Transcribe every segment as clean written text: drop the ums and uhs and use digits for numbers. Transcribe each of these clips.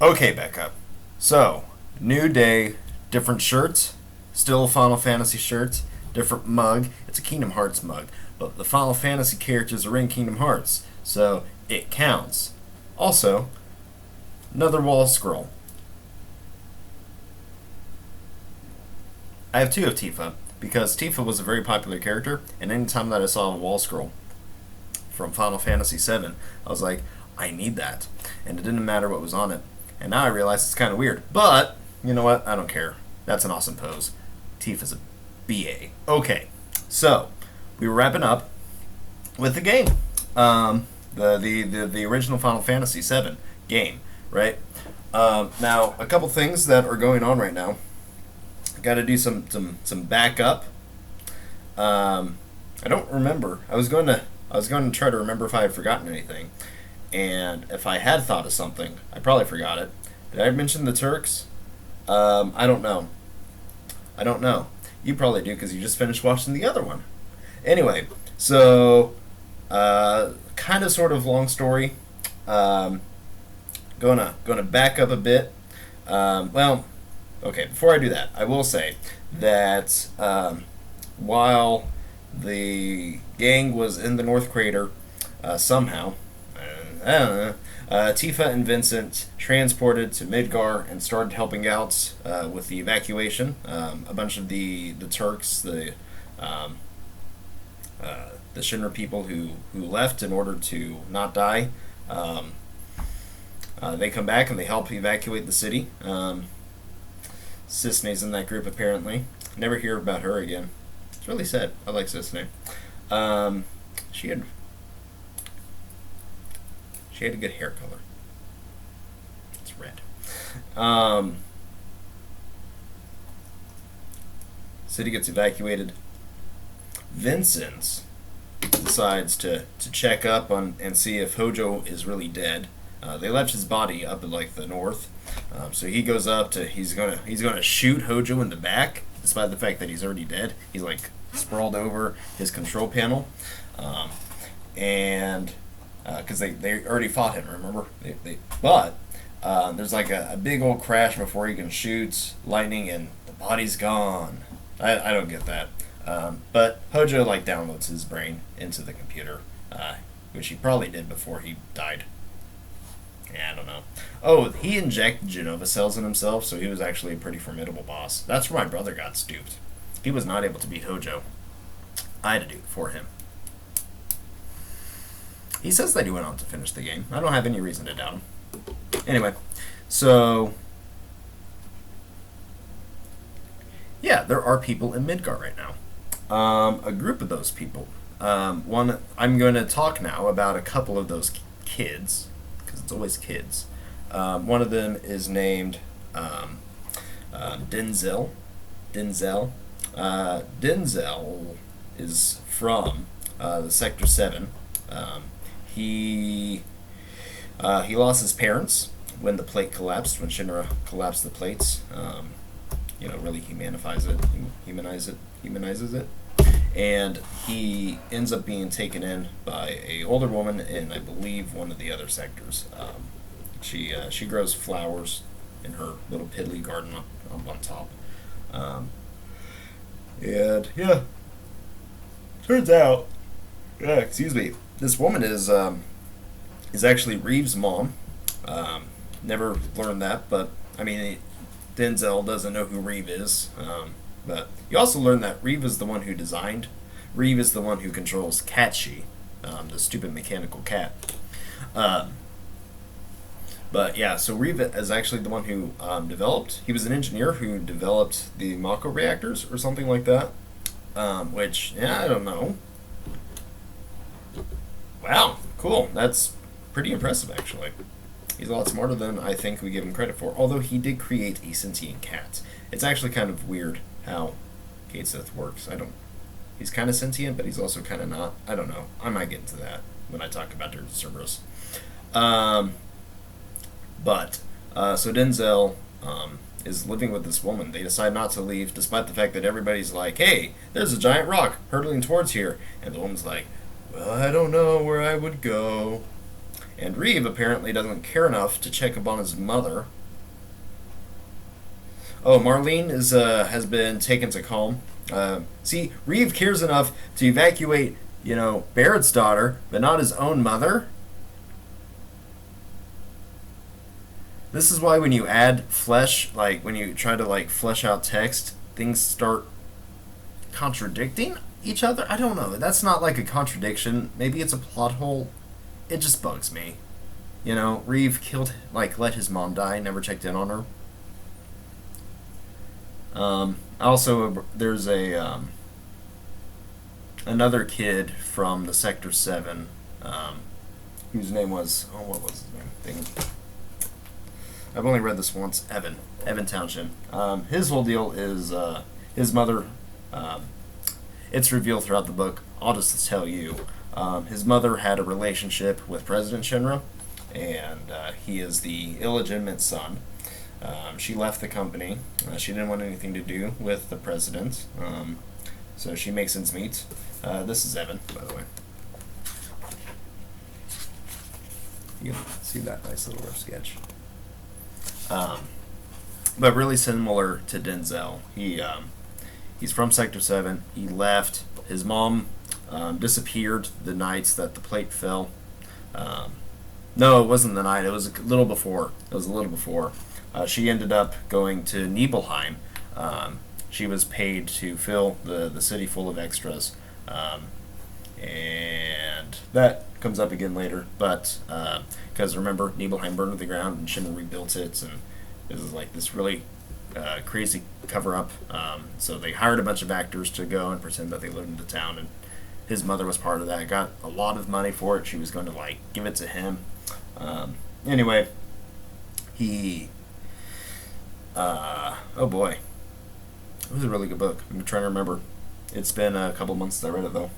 Okay, Becca. So, new day, different shirts, still Final Fantasy shirts, different mug. It's a Kingdom Hearts mug, but the Final Fantasy characters are in Kingdom Hearts, so it counts. Also, another wall scroll. I have two of Tifa because Tifa was a very popular character, and anytime that I saw a wall scroll from Final Fantasy VII, I was like, I need that, and it didn't matter what was on it. And now I realize it's kind of weird. But, you know what? I don't care. That's an awesome pose. Tifa's a BA. Okay, so we were wrapping up with the game. The original Final Fantasy VII game, right? Now, a couple things that are going on right now. Got to do some backup. I don't remember. I was going to try to remember if I had forgotten anything. And if I had thought of something, I probably forgot it. Did I mention the Turks? I don't know. I don't know. You probably do because you just finished watching the other one. Anyway, so kind of sort of long story. Gonna back up a bit. Well, okay. Before I do that, I will say that while the gang was in the North Crater, somehow. I don't know. Tifa and Vincent transported to Midgar and started helping out with the evacuation. A bunch of the Turks, the Shinra people who left in order to not die, they come back and they help evacuate the city. Cisne's in that group apparently. Never hear about her again. It's really sad. I like Cisne. She had a good hair color. It's red. City gets evacuated. Vincent decides to check up on and see if Hojo is really dead. They left his body up in like the north, so he goes up to he's gonna shoot Hojo in the back, despite the fact that he's already dead. He's like sprawled over his control panel, and because they already fought him, remember? But there's like a big old crash before he can shoot lightning, and the body's gone. I don't get that. But Hojo like downloads his brain into the computer, which he probably did before he died. Yeah, I don't know. Oh, he injected Genova cells in himself, so he was actually a pretty formidable boss. That's where my brother got stooped. He was not able to beat Hojo. I had to do it for him. He says that he went on to finish the game. I don't have any reason to doubt him. Anyway, so yeah, there are people in Midgar right now. A group of those people. One, I'm going to talk now about a couple of those kids, because it's always kids. One of them is named Denzel. Denzel. Denzel is from the Sector 7. He lost his parents when the plate collapsed, when Shinra collapsed the plates. Really humanizes it. And he ends up being taken in by a older woman in, I believe, one of the other sectors. She grows flowers in her little piddly garden up on top. And yeah, turns out, excuse me, this woman is actually Reeves' mom. Never learned that, but I mean, Denzel doesn't know who Reeve is. But you also learn that Reeve is the one who designed. Reeve is the one who controls Catchy, the stupid mechanical cat. But yeah, so Reeve is actually the one who developed. He was an engineer who developed the Mako reactors or something like that. Which, yeah, I don't know. Wow, cool. That's pretty impressive, actually. He's a lot smarter than I think we give him credit for. Although he did create a sentient cat. It's actually kind of weird how Kate Sith works. He's kind of sentient, but he's also kind of not. I don't know. I might get into that when I talk about Dirge Cerberus. So Denzel is living with this woman. They decide not to leave, despite the fact that everybody's like, hey, there's a giant rock hurtling towards here. And the woman's like, well, I don't know where I would go. And Reeve apparently doesn't care enough to check upon his mother. Oh, Marlene is has been taken to calm. See, Reeve cares enough to evacuate, Barrett's daughter, but not his own mother. This is why when you add flesh, like when you try to flesh out text, things start contradicting each other. I don't know. That's not like a contradiction. Maybe it's a plot hole. It just bugs me. Reeve killed, let his mom die, never checked in on her. Also, there's another kid from the Sector 7, whose name was, what was his name? I've only read this once. Evan Townshend. His whole deal is his mother. It's revealed throughout the book. I'll just tell you. His mother had a relationship with President Shinra, and he is the illegitimate son. She left the company. She didn't want anything to do with the president, so she makes ends meet. This is Evan, by the way. You can see that nice little rough sketch. But really similar to Denzel. He's from Sector 7. He left. His mom disappeared the nights that the plate fell. No, it wasn't the night. It was a little before. She ended up going to Nibelheim. She was paid to fill the city full of extras. And that comes up again later. But, because remember, Nibelheim burned to the ground and Shinra rebuilt it. And it was this really crazy cover-up. So they hired a bunch of actors to go and pretend that they lived in the town. And his mother was part of that. Got a lot of money for it. She was going to, give it to him. Anyway, he... oh boy. It was a really good book. I'm trying to remember. It's been a couple months since I read it, though.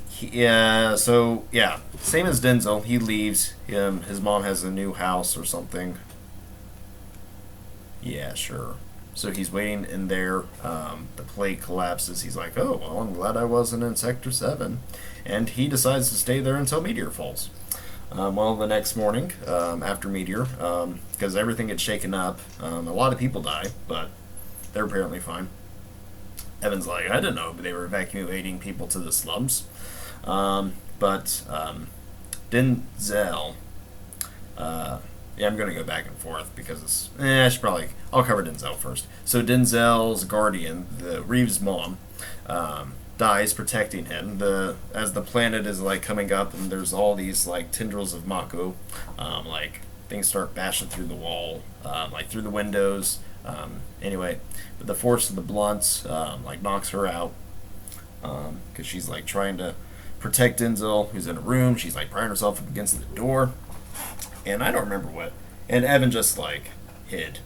Same as Denzel. He leaves. His mom has a new house or something. Yeah, sure. So he's waiting in there. The plate collapses. He's like, oh, well, I'm glad I wasn't in Sector 7. And he decides to stay there until Meteor falls. The next morning, after Meteor, because everything gets shaken up, a lot of people die, but they're apparently fine. Evan's like, I didn't know they were evacuating people to the slums. But Denzel, I'm going to go back and forth because I'll cover Denzel first. So Denzel's guardian, the Reeves' mom, dies protecting him. As the planet is coming up and there's all these tendrils of Mako, things start bashing through the wall, through the windows. Anyway, but the force of the blunts knocks her out because she's trying to protect Denzel, who's in a room. She's prying herself up against the door, and I don't remember what. And Evan just hid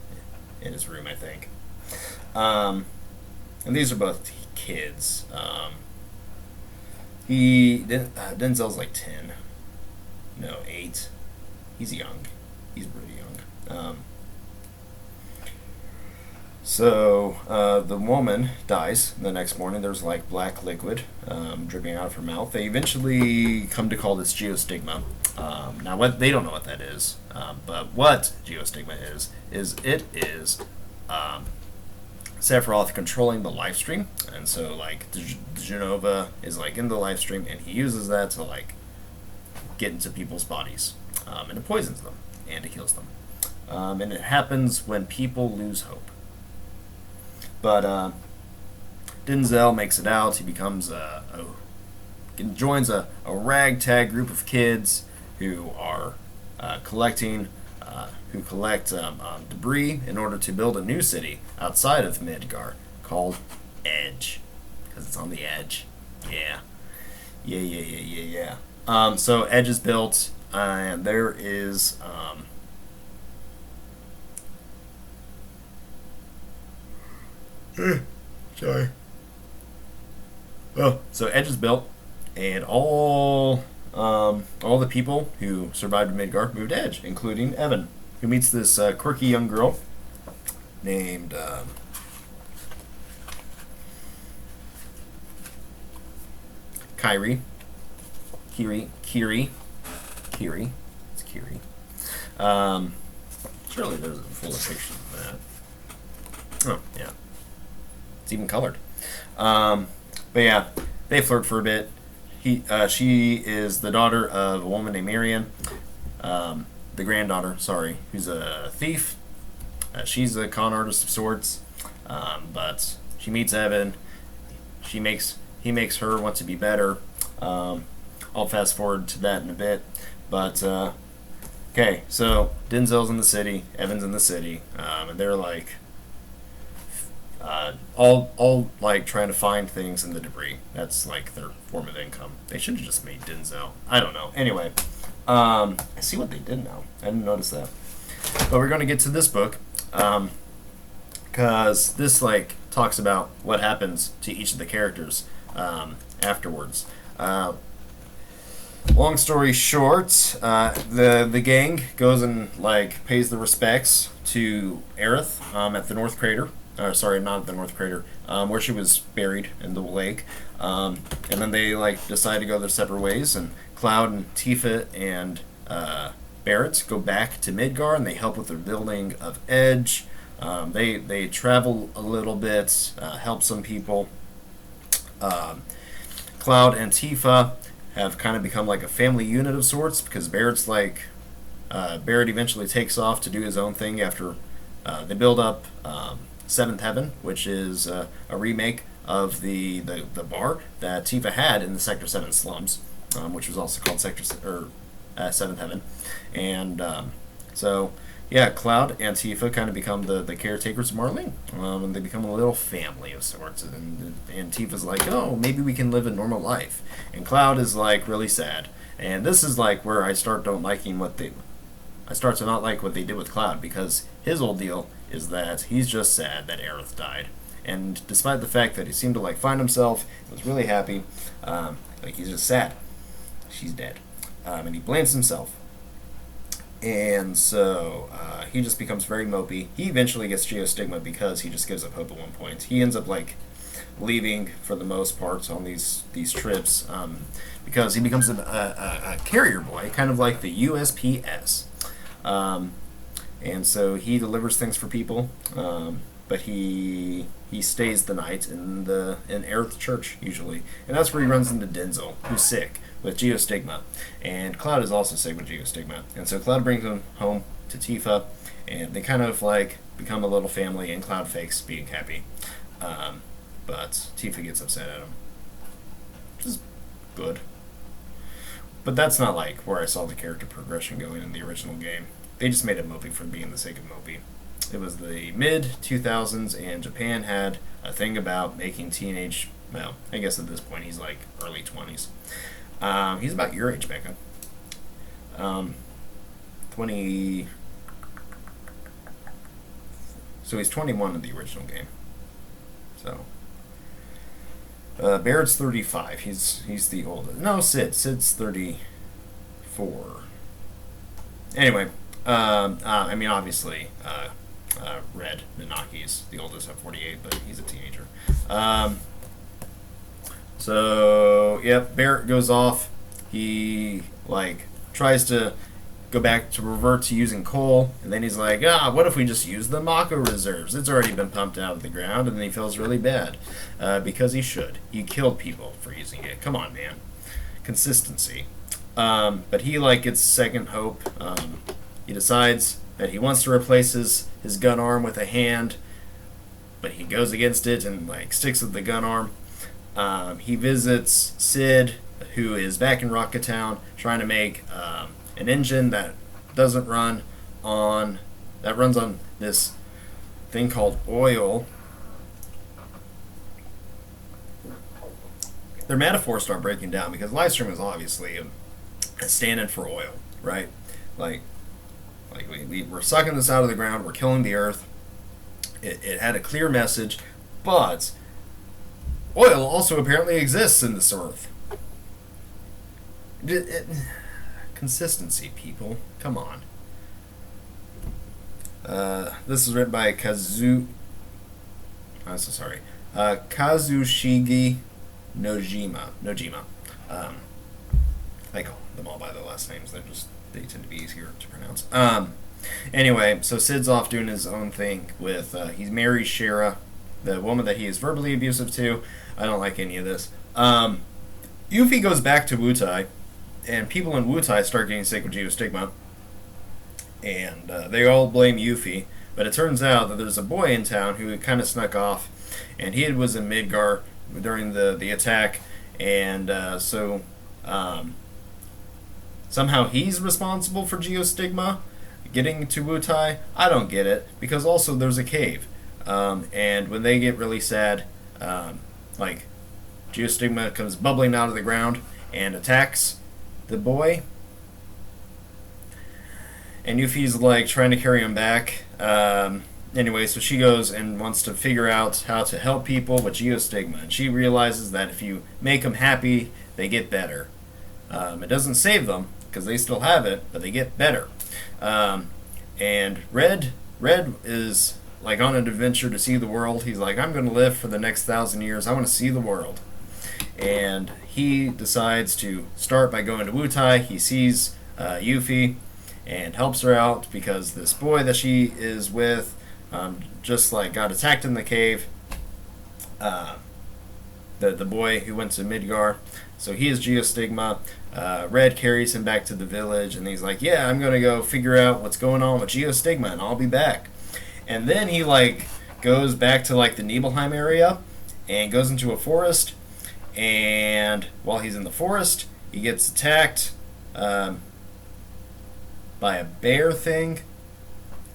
in his room, I think. And these are both kids. Denzel's 10. No, 8. He's young. He's pretty young. So the woman dies the next morning. There's black liquid dripping out of her mouth. They eventually come to call this geostigma. Now, what they don't know what that is, but what geostigma is it is Sephiroth controlling the life stream, and so Genova is in the life stream, and he uses that to get into people's bodies, and it poisons them and it kills them, and it happens when people lose hope. But Denzel makes it out. He becomes joins a ragtag group of kids who are who collect debris in order to build a new city outside of Midgar called Edge, because it's on the edge. Yeah. So Edge is built, and there is sorry. Oh, so Edge is built, and all the people who survived Midgar moved to Edge, including Evan, who meets this quirky young girl named Kiri. Kiri. It's Kiri. Um, surely there's a full depiction of that. Oh, yeah. It's even colored. But yeah, they flirt for a bit. She is the daughter of a woman named Marion, the granddaughter, sorry, who's a thief. She's a con artist of sorts, but she meets Evan. He makes her want to be better. I'll fast forward to that in a bit, but okay. So Denzel's in the city, Evan's in the city, and they're like all like trying to find things in the debris. That's like their form of income. They should have just made Denzel. I don't know. Anyway, I see what they did now. I didn't notice that. But we're going to get to this book because this like talks about what happens to each of the characters afterwards. Long story short, the gang goes and like pays the respects to Aerith at the North Crater. Sorry, not at the North Crater, where she was buried in the lake. And then they like decide to go their separate ways. And Cloud and Tifa and Barrett go back to Midgar, and they help with the building of Edge. They travel a little bit, help some people. Cloud and Tifa have kind of become like a family unit of sorts because Barrett's like Barrett eventually takes off to do his own thing after they build up Seventh Heaven, which is a remake of the bar that Tifa had in the Sector 7 slums, which was also called Seventh Heaven. And so, yeah, Cloud and Tifa kind of become the caretakers of Marlene, and they become a little family of sorts. And Tifa's like, oh, maybe we can live a normal life. And Cloud is like really sad. And this is like where I start to not like what they did with Cloud, because his whole deal is that he's just sad that Aerith died. And despite the fact that he seemed to like find himself, was really happy, like he's just sad. She's dead. And he blames himself. And so he just becomes very mopey. He eventually gets geostigma because he just gives up hope at one point. He ends up like leaving for the most part on these trips because he becomes a carrier boy, kind of like the USPS. And so he delivers things for people, but he stays the night in Aerith Church usually, and that's where he runs into Denzel, who's sick with geostigma, and Cloud is also sick with geostigma, and so Cloud brings him home to Tifa, and they kind of like become a little family, and Cloud fakes being happy, but Tifa gets upset at him, which is good. But that's not like where I saw the character progression going in the original game. They just made it mopey for being the sake of mopey. It was the mid-2000s, and Japan had a thing about making teenage... Well, I guess at this point he's like early 20s. He's about your age, Becca. 20... So he's 21 in the original game. So... Barrett's 35. He's the oldest. No, Sid's 34. Anyway, I mean, obviously, Red Nanaki's the oldest at 48, but he's a teenager. So, yep, Barrett goes off. He, like, tries to go back to revert to using coal, and then he's like, what if we just use the Mako reserves? It's already been pumped out of the ground, and then he feels really bad, because he should. He killed people for using it. Come on, man. Consistency. But he, like, gets second hope. He decides that he wants to replace his gun arm with a hand, but he goes against it and, like, sticks with the gun arm. He visits Sid, who is back in Rocket Town, trying to make an engine that runs on this thing called oil. Their metaphors start breaking down because Livestream is obviously a stand-in for oil, right? Like we're sucking this out of the ground, we're killing the earth. It had a clear message, but oil also apparently exists in this earth. Consistency, people. Come on. This is written by Kazushige Nojima. Like them all by their last names. They tend to be easier to pronounce. Anyway, so Sid's off doing his own thing with he marries Shira, the woman that he is verbally abusive to. I don't like any of this. Yuffie goes back to Wutai, and people in Wutai start getting sick with Geostigma, and they all blame Yuffie. But it turns out that there's a boy in town who kind of snuck off, and he was in Midgar during the attack, and somehow he's responsible for Geostigma getting to Wutai. I don't get it, because also there's a cave, and when they get really sad, like Geostigma comes bubbling out of the ground and attacks the boy, and Yuffie's like trying to carry him back. Anyway, so she goes and wants to figure out how to help people with Geostigma, and she realizes that if you make them happy, they get better. It doesn't save them, because they still have it, but they get better. And Red is like on an adventure to see the world. He's like, I'm going to live for the next 1,000 years. I want to see the world. And he decides to start by going to Wutai. He sees Yuffie and helps her out because this boy that she is with just like got attacked in the cave. The boy who went to Midgar. So he is Geostigma. Red carries him back to the village, and he's like, yeah, I'm going to go figure out what's going on with Geostigma, and I'll be back. And then he like goes back to like the Nibelheim area and goes into a forest, and while he's in the forest, he gets attacked by a bear thing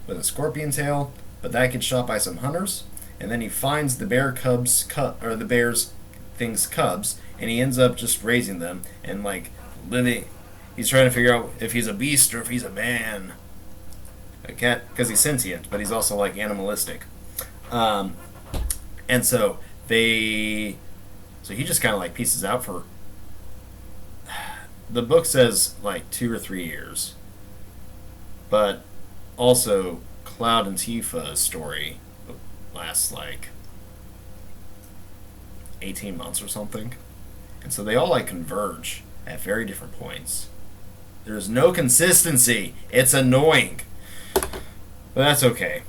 with a scorpion tail, but that gets shot by some hunters, and then he finds the bear's cubs, and he ends up just raising them and like living. He's trying to figure out if he's a beast or if he's a man. A cat, because he's sentient, but he's also like animalistic. And so he just kind of like pieces out for. The book says like 2 or 3 years, but also Cloud and Tifa's story lasts like 18 months or something. And so they all like converge at very different points. There's no consistency. It's annoying. But that's okay.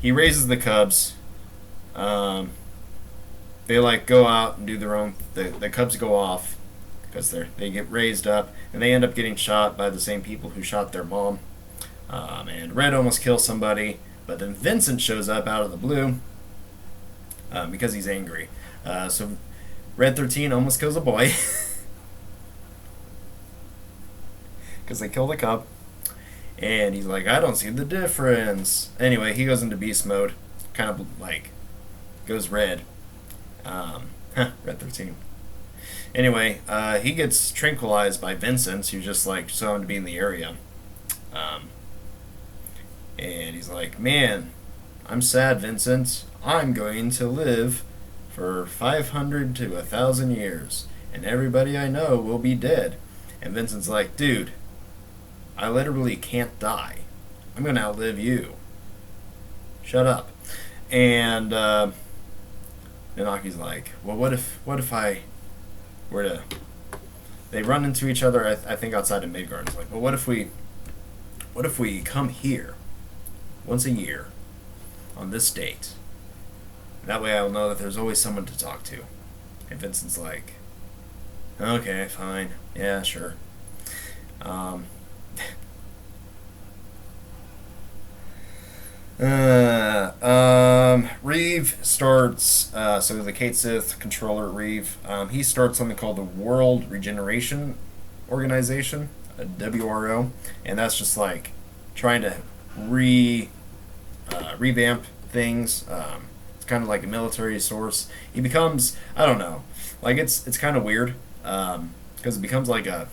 He raises the cubs. They like go out and do their own. The cubs go off because they get raised up, and they end up getting shot by the same people who shot their mom. And Red almost kills somebody, but then Vincent shows up out of the blue because he's angry. So Red 13 almost kills a boy because they killed a cub, and he's like, I don't see the difference. Anyway, he goes into beast mode, kind of like goes red. Red 13. Anyway, he gets tranquilized by Vincent, who just like saw him to be in the area. And he's like, man, I'm sad, Vincent. I'm going to live for 500 to 1,000 years, and everybody I know will be dead. And Vincent's like, dude, I literally can't die. I'm going to outlive you. Shut up. And Nanaki's like, well, what if I were to... They run into each other, I think, outside of Midgard. It's like, well, what if we come here once a year on this date? That way I'll know that there's always someone to talk to. And Vincent's like, okay, fine. Yeah, sure. Reeve starts, so the Kate Sith controller, Reeve, he starts something called the World Regeneration Organization, a WRO, and that's just like trying to revamp things. It's kind of like a military source. He becomes, I don't know, like it's kind of weird, because it becomes like a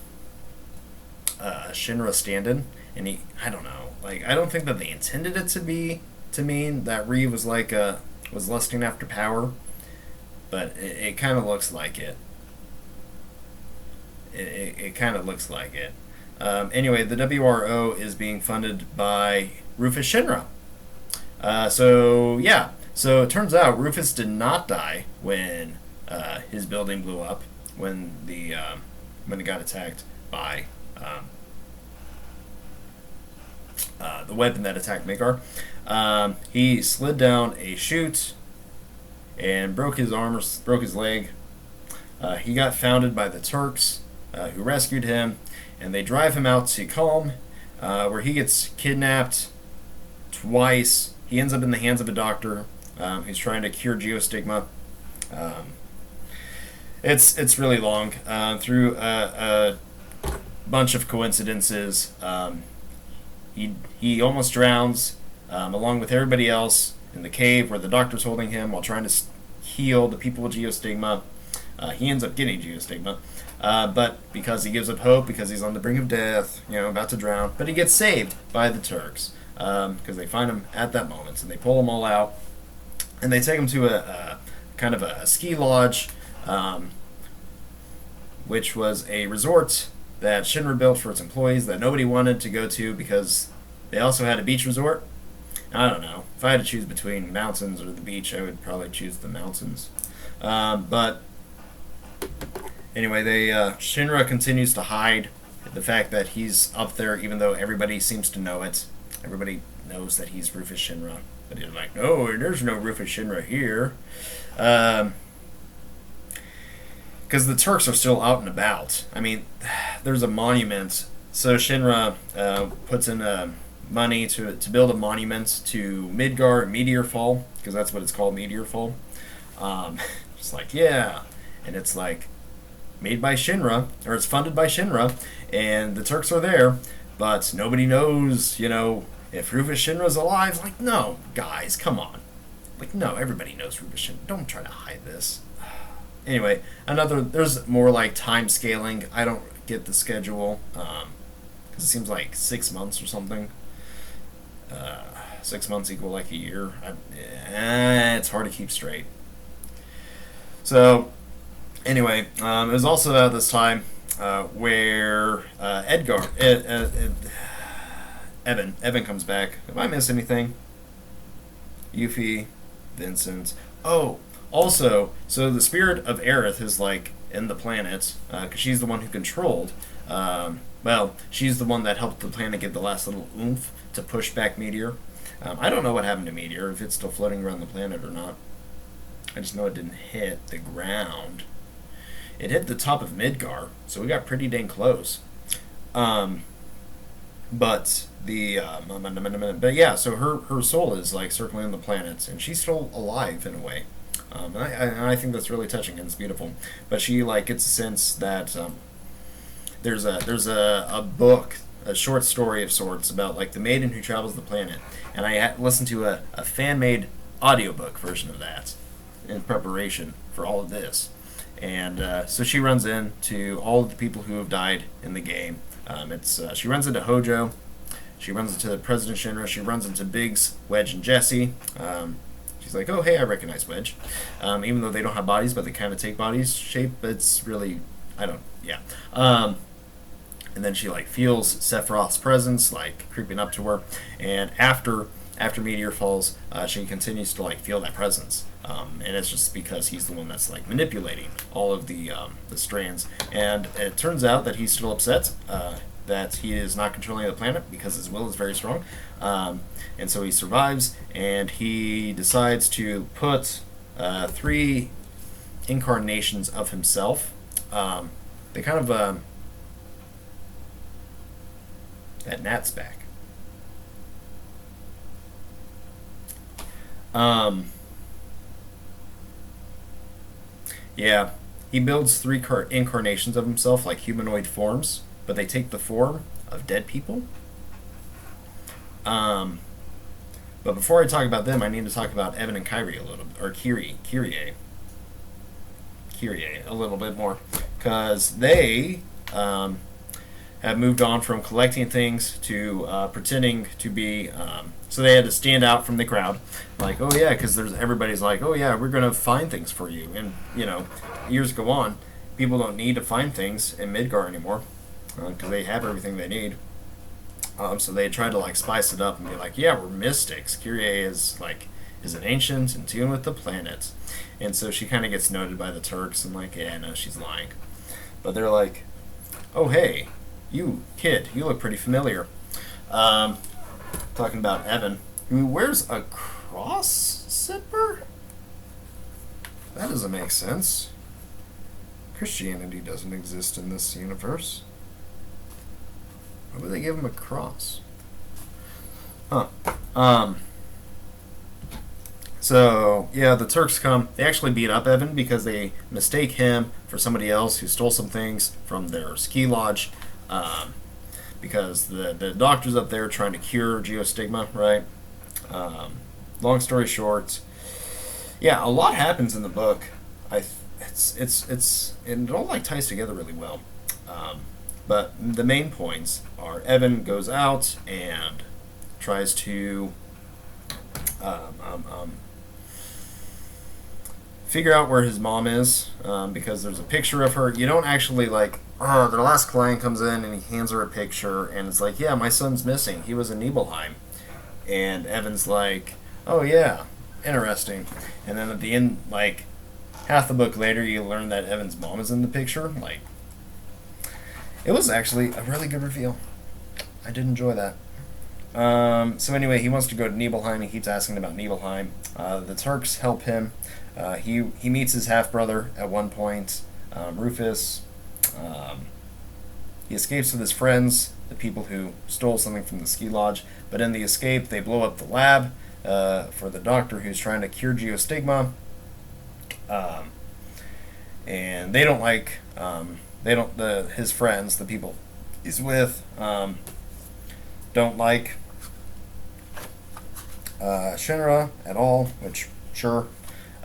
Shinra stand-in, and I don't know, like I don't think that they intended it to mean that Reeve was like was lusting after power, but it kind of looks like it. It kind of looks like it. Anyway, the WRO is being funded by Rufus Shinra. So it turns out Rufus did not die when his building blew up, when it got attacked by um, the weapon that attacked Midgar. He slid down a chute and broke his arm, or broke his leg. He got founded by the Turks, who rescued him, and they drive him out to Calm, where he gets kidnapped twice. He ends up in the hands of a doctor who's trying to cure geostigma. Um, it's really long. Through a bunch of coincidences, he almost drowns along with everybody else in the cave where the doctor's holding him while trying to heal the people with geostigma. He ends up getting geostigma, but because he gives up hope, because he's on the brink of death, about to drown, but he gets saved by the Turks because they find him at that moment, and they pull him all out, and they take him to a kind of a ski lodge, which was a resort that Shinra built for its employees that nobody wanted to go to because they also had a beach resort. I don't know. If I had to choose between mountains or the beach, I would probably choose the mountains. But anyway, Shinra continues to hide the fact that he's up there, even though everybody seems to know it. Everybody knows that he's Rufus Shinra. But he's like, no, there's no Rufus Shinra here. Because the Turks are still out and about. I mean, there's a monument. So Shinra puts in money to build a monument to Midgar Meteor Fall, because that's what it's called, Meteor Fall. It's like, yeah. And it's like made by Shinra, or it's funded by Shinra, and the Turks are there, but nobody knows, if Rufus Shinra's alive. Like, no, guys, come on. Like, no, everybody knows Rufus Shinra. Don't try to hide this. Anyway, there's more like time scaling. I don't get the schedule, because it seems like 6 months or something. 6 months equal like a year. It's hard to keep straight. So, anyway, it was also about this time where Evan comes back. Have I missed anything? Yuffie, Vincent. Oh, also, so the spirit of Aerith is like in the planet, because she's the one who controlled. She's the one that helped the planet get the last little oomph to push back Meteor. I don't know what happened to Meteor, if it's still floating around the planet or not. I just know it didn't hit the ground. It hit the top of Midgar, so we got pretty dang close. But so her soul is like circling the planets, and she's still alive in a way. And I think that's really touching and it's beautiful. But she like gets a sense that there's a book, a short story of sorts about like the maiden who travels the planet, and I listened to a fan made audiobook version of that in preparation for all of this. And so she runs into all of the people who have died in the game. She runs into Hojo, she runs into President Shinra, she runs into Biggs, Wedge, and Jesse. She's like, oh, hey, I recognize Wedge. Even though they don't have bodies, but they kind of take bodies shape. It's really, yeah. And then she, like, feels Sephiroth's presence, like, creeping up to her. And after Meteor falls, she continues to, like, feel that presence. And it's just because he's the one that's, like, manipulating all of the strands. And it turns out that he's still upset that he is not controlling the planet because his will is very strong. And so he survives, and he decides to put 3 incarnations of himself. They kind of... that Nat's back. Yeah, he builds 3 incarnations of himself, like humanoid forms, but they take the form of dead people. But before I talk about them, I need to talk about Evan and Kyrie a little, or Kyrie a little bit more, because they have moved on from collecting things to pretending to be. So they had to stand out from the crowd, like, oh yeah, because everybody's like, oh yeah, we're gonna find things for you, and years go on, people don't need to find things in Midgar anymore, because they have everything they need. So they tried to like spice it up and be like, yeah, we're mystics. Kyrie is an ancient in tune with the planet, and so she kind of gets noted by the Turks and like, yeah, no, she's lying, but they're like, oh hey, you kid, you look pretty familiar. Um, Talking about Evan, who wears a cross zipper? That doesn't make sense. Christianity doesn't exist in this universe. Why would they give him a cross? Huh. So, yeah, the Turks come. They actually beat up Evan because they mistake him for somebody else who stole some things from their ski lodge. Because the doctor's up there trying to cure geostigma, right? Long story short, yeah, a lot happens in the book. It all like ties together really well. But the main points are Evan goes out and tries to figure out where his mom is, because there's a picture of her. You don't actually like. The last client comes in and he hands her a picture, and it's like, yeah, my son's missing. He was in Nibelheim, and Evan's like, oh yeah, interesting. And then at the end, like half the book later, you learn that Evan's mom is in the picture. Like, it was actually a really good reveal. I did enjoy that. So anyway, he wants to go to Nibelheim. He keeps asking about Nibelheim. The Turks help him. He meets his half brother at one point, Rufus. He escapes with his friends, the people who stole something from the ski lodge. But in the escape, they blow up the lab for the doctor who's trying to cure geostigma. And they don't like his friends, the people he's with, don't like Shinra at all, which, sure.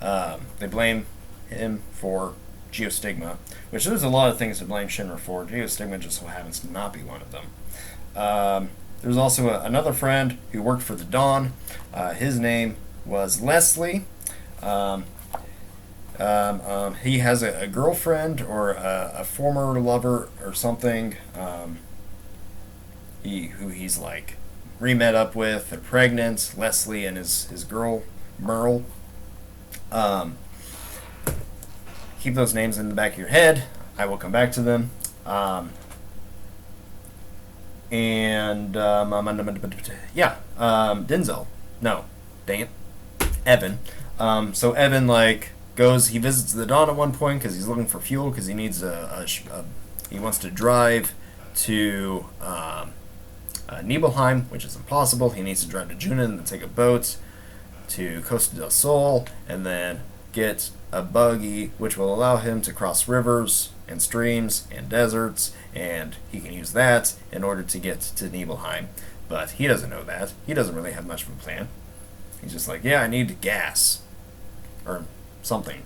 They blame him for geostigma, which there's a lot of things to blame Shinra for. Geostigma just so happens to not be one of them. There's also another friend who worked for the Dawn. His name was Leslie. He has a girlfriend or a former lover or something, who he's like re-met up with. They're pregnant, Leslie and his girl, Merle. Keep those names in the back of your head. I will come back to them. Denzel. No, dang it. Evan. So Evan, like, he visits the Dawn at one point because he's looking for fuel because he needs he wants to drive to Nibelheim, which is impossible. He needs to drive to Junin and take a boat to Costa del Sol and then get a buggy which will allow him to cross rivers and streams and deserts, and he can use that in order to get to Nibelheim. But he doesn't know that. He doesn't really have much of a plan. He's just like, yeah, I need gas. Or something.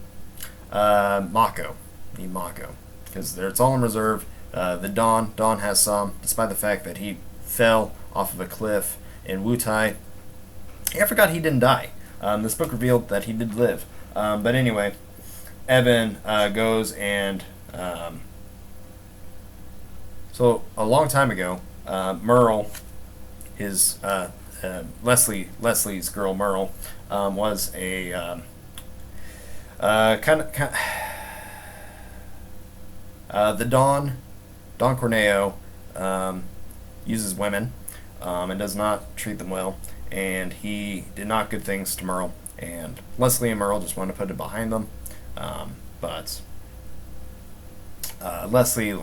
Mako. Need Mako. Because it's all in reserve. The Dawn has some, despite the fact that he fell off of a cliff in Wutai. I forgot he didn't die. This book revealed that he did live. But anyway, Evan goes and... so, a long time ago, Merle, his Leslie's girl Merle, was a the Don Corneo uses women and does not treat them well, and he did not good things to Merle, and Leslie and Merle just wanted to put it behind them, but Leslie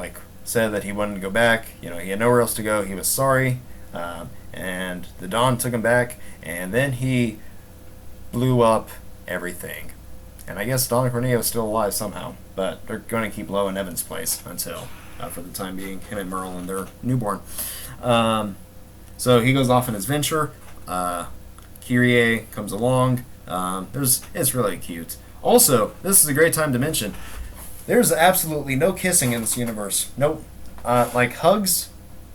said that he wanted to go back. He had nowhere else to go. He was sorry, and the Don took him back, and then he blew up everything. And I guess Don Corneo is still alive somehow, but they're going to keep Low in Evan's place until, for the time being, him and Merle and their newborn. So he goes off on his venture. Kyrie comes along. It's really cute. Also, this is a great time to mention, there's absolutely no kissing in this universe. Nope. Hugs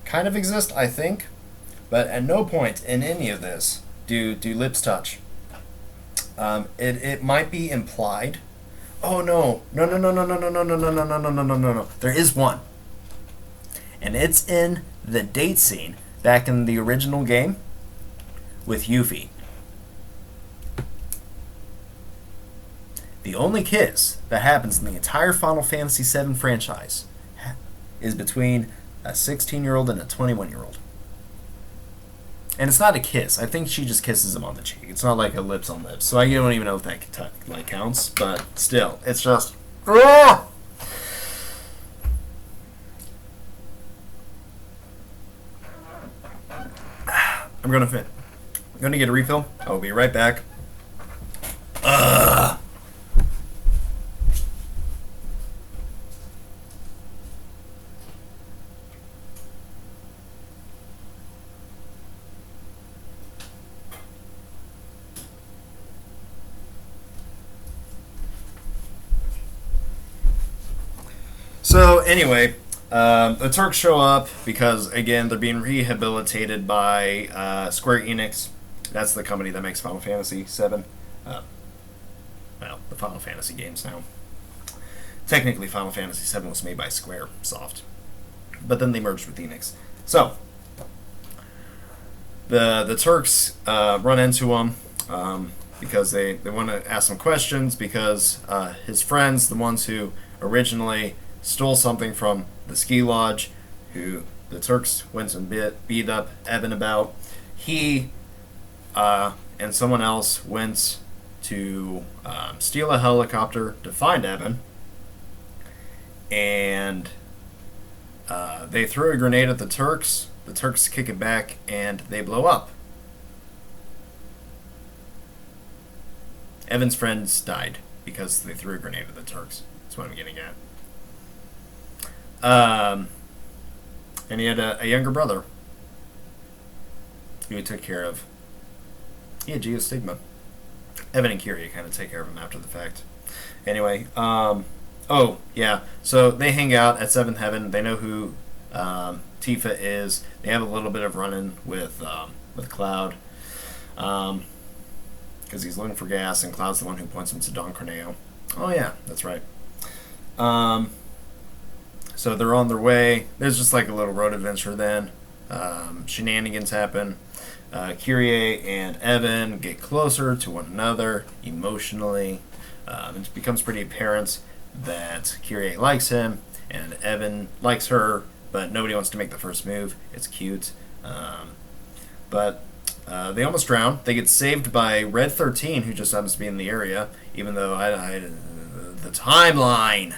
kind of exist, I think, but at no point in any of this do lips touch. It might be implied. Oh no. No. There is one. And it's in the date scene back in the original game with Yuffie. The only kiss that happens in the entire Final Fantasy VII franchise is between a 16-year-old and a 21-year-old. And it's not a kiss. I think she just kisses him on the cheek. It's not like a lips on lips. So I don't even know if that like counts. But still, it's just. Ugh! I'm gonna get a refill. I'll be right back. Ugh. So anyway, the Turks show up because, again, they're being rehabilitated by Square Enix. That's the company that makes Final Fantasy VII. Well, the Final Fantasy games now. Technically, Final Fantasy VII was made by Square Soft, but then they merged with Enix. So the Turks run into him because they want to ask some questions because his friends, the ones who originally stole something from the ski lodge, who the Turks went and beat up Evan about. He and someone else went to steal a helicopter to find Evan, and they throw a grenade at the Turks. The Turks kick it back, and they blow up. Evan's friends died because they threw a grenade at the Turks. That's what I'm getting at. And he had a younger brother who he took care of. He had geostigma. Evan and Kyrie kind of take care of him after the fact. Anyway, oh, yeah. So they hang out at Seventh Heaven. They know who Tifa is. They have a little bit of run-in with Cloud. Because he's looking for gas, and Cloud's the one who points him to Don Corneo. Oh, yeah, that's right. So they're on their way. There's just like a little road adventure then. Shenanigans happen. Kyrie and Evan get closer to one another emotionally. It becomes pretty apparent that Kyrie likes him and Evan likes her, but nobody wants to make the first move. It's cute. But they almost drown. They get saved by Red 13, who just happens to be in the area, even though the timeline.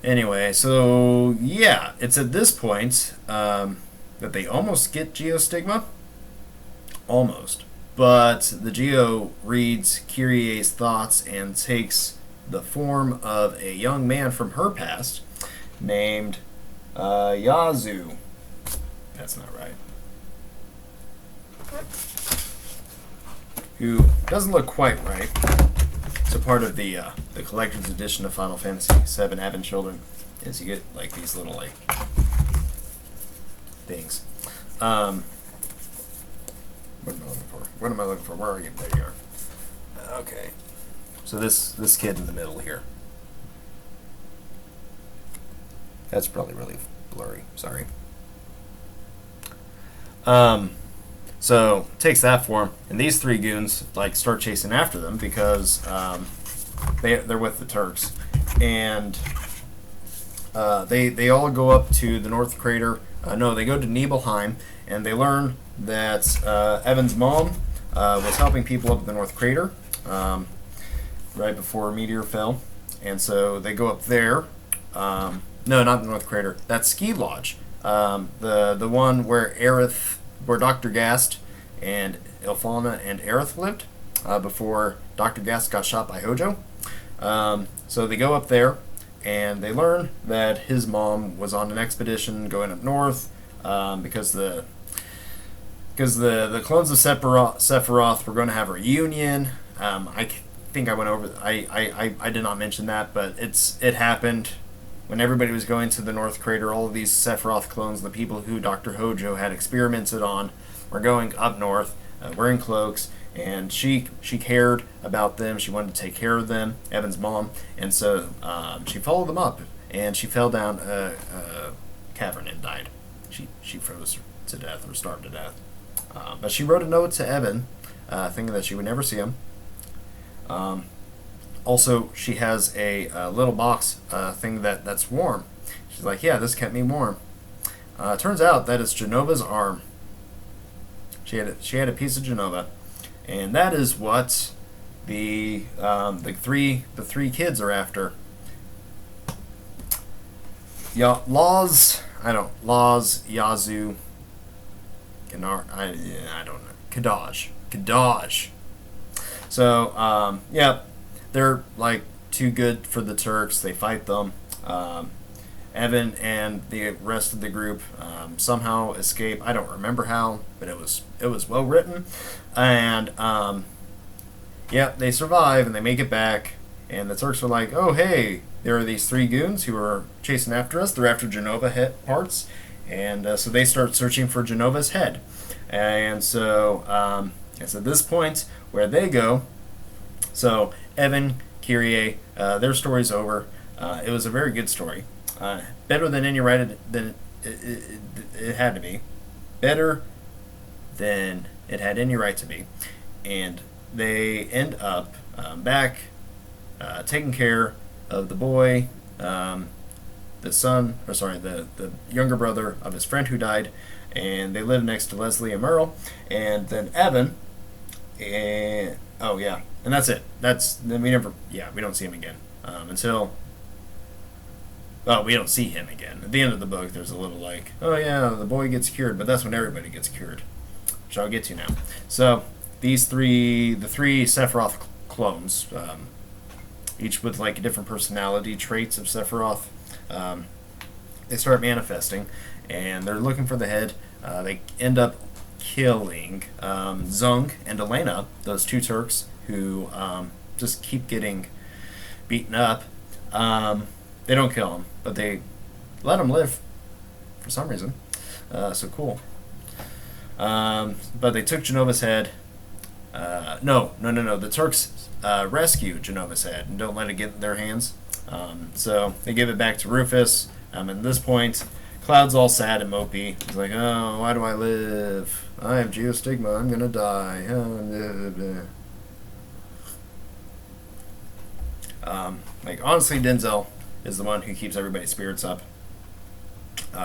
Anyway, so yeah, it's at this point that they almost get geostigma. Almost. But the Geo reads Kyrie's thoughts and takes the form of a young man from her past named Yazoo. That's not right. Who doesn't look quite right. So part of the collector's edition of Final Fantasy VII Advent Children is you get like these little like things. What am I looking for? What am I looking for? Where are you? There you are. Okay. So this kid in the middle here. That's probably really blurry. Sorry. So takes that form, and these three goons like start chasing after them because they're with the Turks, and they all go up to the North Crater. No, they go to Nibelheim, and they learn that Evan's mom was helping people up at the North Crater right before a meteor fell, and so they go up there. No, not the North Crater. That's Ski Lodge, the one where Dr. Gast and Ilfana and Aerith lived before Dr. Gast got shot by Hojo. So they go up there, and they learn that his mom was on an expedition going up north because the clones of Sephiroth were going to have a reunion. I think I went over. I did not mention that, but it happened. When everybody was going to the North Crater, all of these Sephiroth clones, the people who Dr. Hojo had experimented on, were going up north, wearing cloaks, and she cared about them. She wanted to take care of them, Evan's mom, and so she followed them up, and she fell down a cavern and died. She froze to death or starved to death. But she wrote a note to Evan, thinking that she would never see him. Also, she has a little box thing that's warm. She's like, yeah, this kept me warm. Turns out that it's Genova's arm. She had a piece of Genova, and that is what the three kids are after. Laws, Yazoo, I don't know, Kadaj. So yeah, they're like too good for the Turks. They fight them. Evan and the rest of the group somehow escape. I don't remember how, but it was well written, and yeah, they survive and they make it back. And the Turks are like, oh hey, there are these three goons who are chasing after us. They're after Genova head parts, and so they start searching for Genova's head. And so it's at this point where they go. So Evan, Kyrie, their story's over. It was a very good story. Better than any right than it had to be. Better than it had any right to be. And they end up back taking care of the boy, the son, or sorry, the younger brother of his friend who died, and they live next to Leslie and Merle, and then Evan, and oh yeah, and that's it. Then we don't see him again until. Oh, we don't see him again. At the end of the book, there's a little like, oh yeah, the boy gets cured, but that's when everybody gets cured, which I'll get to now. So the three Sephiroth clones, each with like different personality traits of Sephiroth, they start manifesting, and they're looking for the head. They end up killing Zung and Elena, those two Turks who just keep getting beaten up. They don't kill him, but they let him live for some reason. So cool. But they took Genova's head. No. The Turks rescue Genova's head and don't let it get in their hands. So they give it back to Rufus. At this point, Cloud's all sad and mopey. He's like, oh, why do I live? I have geostigma. I'm going to die. Honestly, Denzel is the one who keeps everybody's spirits up,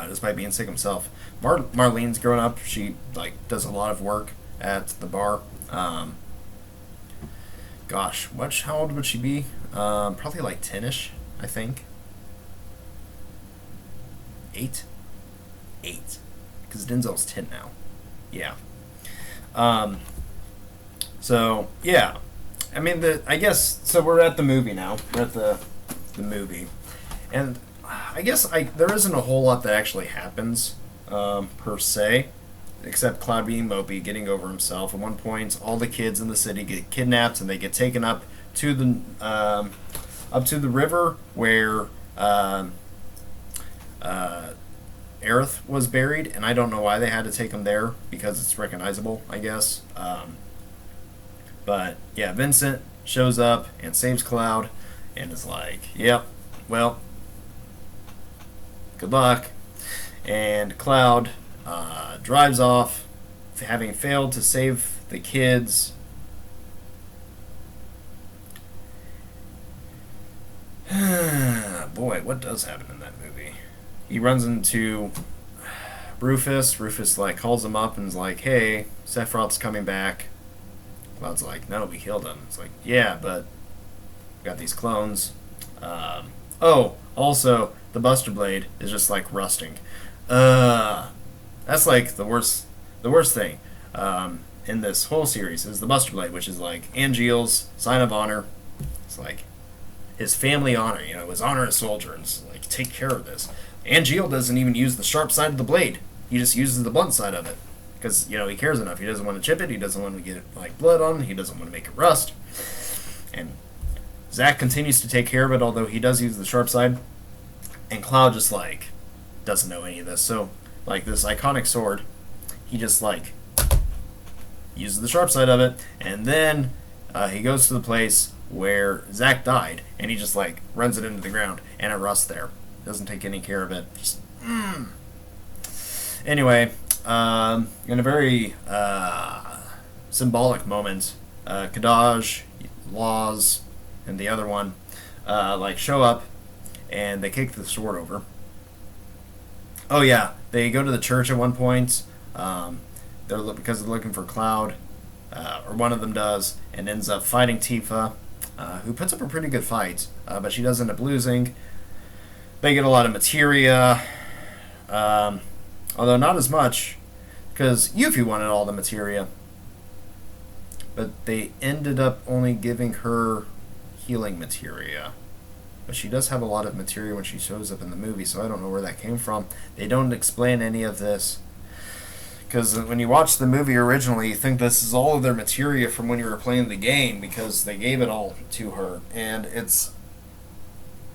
despite being sick himself. Marlene's grown up. She does a lot of work at the bar. How old would she be? Probably like 10ish, I think. 8, because Denzel's 10 now. Yeah. So yeah, I mean I guess so. We're at the movie now. We're at the movie. And I guess there isn't a whole lot that actually happens per se, except Cloud being mopey, getting over himself. At one point, all the kids in the city get kidnapped and they get taken up to the river where Aerith was buried, and I don't know why they had to take him there because it's recognizable, I guess. But yeah, Vincent shows up and saves Cloud and is like, "Yep, well, good luck." And Cloud drives off, having failed to save the kids. Boy, what does happen in that movie? He runs into Rufus. Rufus calls him up and is like, "Hey, Sephiroth's coming back." Cloud's like, "No, we killed him." It's like, "Yeah, but we got these clones." Also, the Buster Blade is just rusting. That's the worst thing in this whole series is the Buster Blade, which is Angeal's sign of honor. It's his family honor, his honor as soldier, and it's take care of this. Angeal doesn't even use the sharp side of the blade. He just uses the blunt side of it because he cares enough. He doesn't want to chip it. He doesn't want to get blood on it. He doesn't want to make it rust. And Zack continues to take care of it, although he does use the sharp side. And Cloud just doesn't know any of this. So this iconic sword, he just uses the sharp side of it, and then he goes to the place where Zack died, and he just runs it into the ground, and it rusts there. Doesn't take any care of it. Just Anyway, in a very symbolic moment, Kadaj, Laws, and the other one like show up and they kick the sword over. Oh yeah, they go to the church at one point. Because they're looking for Cloud, or one of them does, and ends up fighting Tifa, who puts up a pretty good fight, but she does end up losing. They get a lot of materia, although not as much, because Yuffie wanted all the materia, but they ended up only giving her healing materia. But she does have a lot of materia when she shows up in the movie, so I don't know where that came from. They don't explain any of this. Because when you watch the movie originally, you think this is all of their materia from when you were playing the game, because they gave it all to her. And it's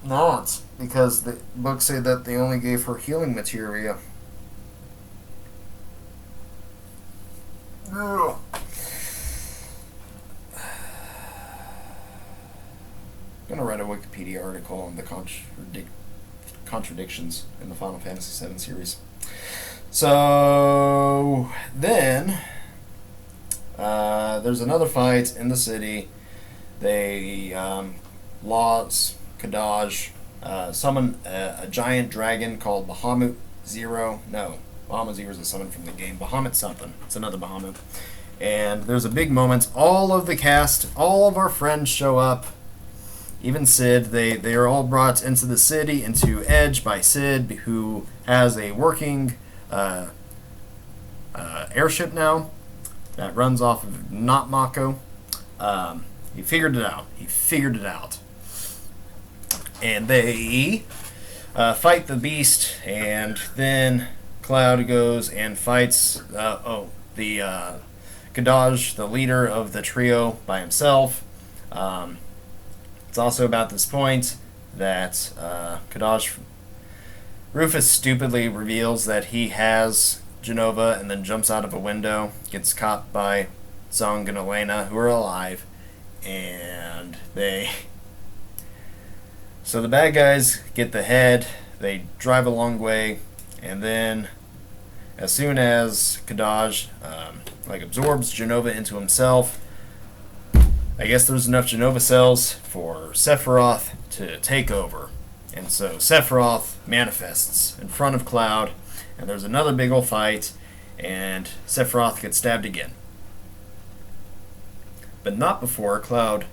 not, because the books say that they only gave her healing materia. Ugh. I'm going to write a Wikipedia article on the contradictions in the Final Fantasy VII series. So then there's another fight in the city. They Laws, Kadaj, summon a giant dragon called Bahamut Zero. No, Bahamut Zero is a summon from the game. Bahamut something. It's another Bahamut. And there's a big moment. All of the cast, all of our friends show up. Even Sid. They are all brought into the city, into Edge by Sid, who has a working airship now that runs off of not Mako. He figured it out. And they fight the beast, and then Cloud goes and fights the Kadaj, the leader of the trio, by himself. It's also about this point that Kadaj Rufus stupidly reveals that he has Genova and then jumps out of a window, gets caught by Zong and Elena, who are alive, and so the bad guys get the head, they drive a long way, and then as soon as Kadaj absorbs Genova into himself, I guess there's enough Genova cells for Sephiroth to take over. And so Sephiroth manifests in front of Cloud, and there's another big old fight, and Sephiroth gets stabbed again. But not before Cloud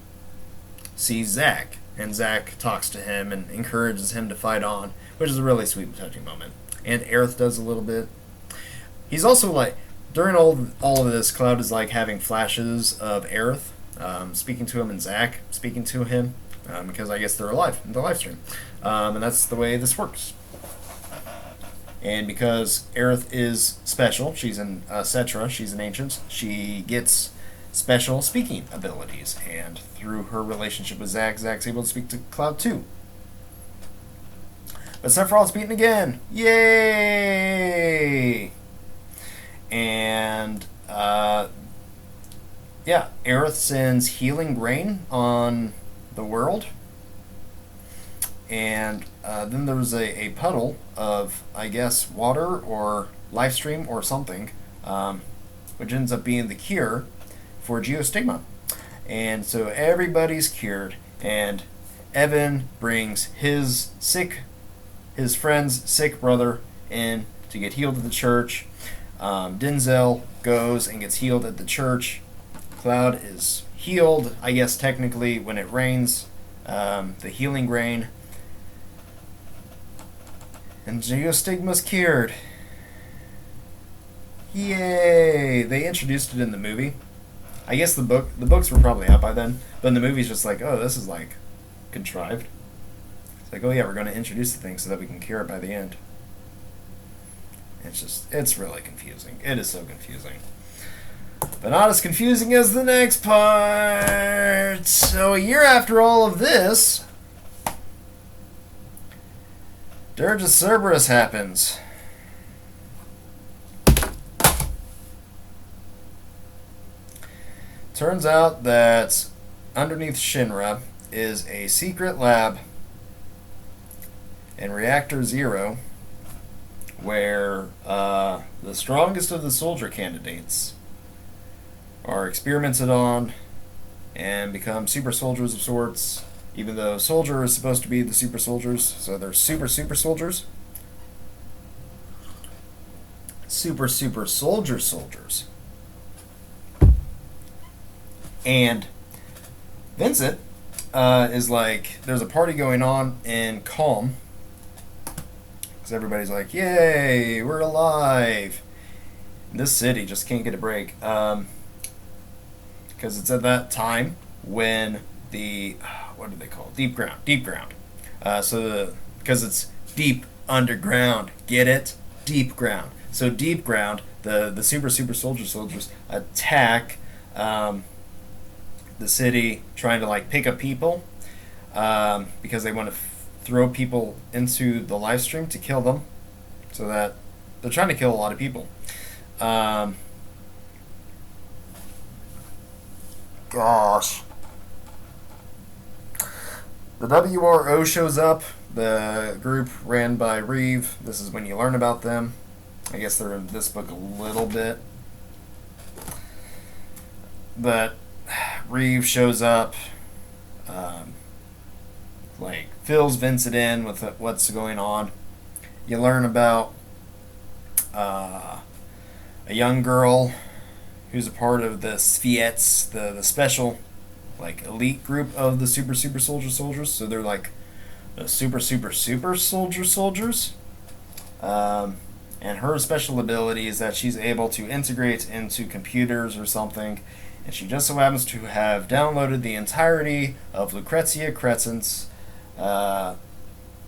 sees Zack, and Zack talks to him and encourages him to fight on, which is a really sweet and touching moment. And Aerith does a little bit. He's also during all of this, Cloud is having flashes of Aerith, speaking to him, and Zack speaking to him, because I guess they're alive in the live stream. And that's the way this works. And because Aerith is special, she's an Cetra, she's an ancient, she gets special speaking abilities. And through her relationship with Zack, Zack's able to speak to Cloud too. But Sephiroth's beaten again! Yay! And, Aerith sends healing rain on the world. And then there was a puddle of, I guess, water or life stream or something, which ends up being the cure for Geostigma. And so everybody's cured, and Evan brings his friend's sick brother in to get healed at the church. Denzel goes and gets healed at the church. Cloud is healed, I guess technically, when it rains, the healing rain. And Geostigma's cured. Yay! They introduced it in the movie. I guess the books were probably out by then, but in the movie's just oh, this is contrived. It's oh yeah, we're going to introduce the thing so that we can cure it by the end. It's really confusing. It is so confusing. But not as confusing as the next part. So a year after all of this, Dirge of Cerberus happens. Turns out that underneath Shinra is a secret lab in Reactor Zero where the strongest of the soldier candidates are experimented on and become super soldiers of sorts even though soldier is supposed to be the super soldiers, so they're super soldiers. Super soldiers. And Vincent is like, there's a party going on in Calm, because everybody's like, yay, we're alive. This city just can't get a break, because it's at that time when the, what do they call it? Deep ground. Because it's deep underground, get it? Deep ground. So deep ground, the super soldiers attack the city, trying to like pick up people, because they want to throw people into the live stream to kill them, so that they're trying to kill a lot of people. Gosh. The WRO shows up, the group ran by Reeve. This is when you learn about them. I guess they're in this book a little bit. But Reeve shows up, like fills Vincent in with what's going on. You learn about a young girl who's a part of the VII, the special, like elite group of the super soldiers. So they're like the super soldiers. And her special ability is that she's able to integrate into computers or something, and she just so happens to have downloaded the entirety of Lucrezia Crescent's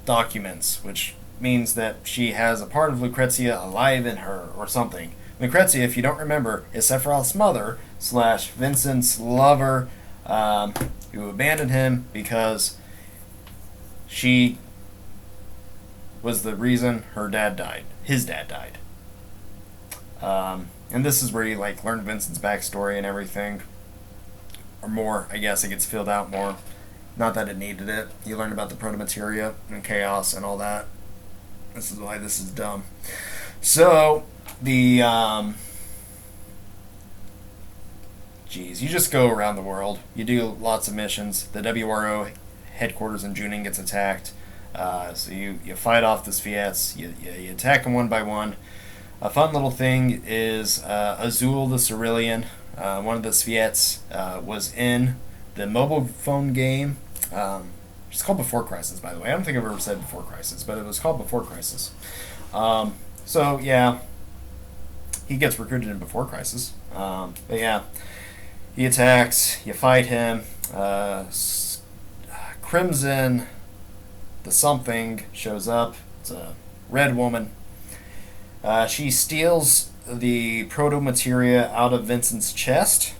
documents, which means that she has a part of Lucrezia alive in her or something. Lucrezia, if you don't remember, is Sephiroth's mother / Vincent's lover, who abandoned him because she was the reason his dad died. And this is where you like learn Vincent's backstory and everything, or more. I guess it gets filled out more. Not that it needed it. You learn about the proto-materia and chaos and all that. This is why this is dumb. So the you just go around the world. You do lots of missions. The WRO headquarters in Junin gets attacked. So you fight off the Sviets. You attack them one by one. A fun little thing is Azul the Cerulean, one of the Sviets, was in the mobile phone game. It's called Before Crisis, by the way. I don't think I've ever said Before Crisis, but it was called Before Crisis. So yeah, he gets recruited in Before Crisis. But yeah, he attacks. You fight him. Crimson, the something, shows up. It's a red woman. She steals the proto-materia out of Vincent's chest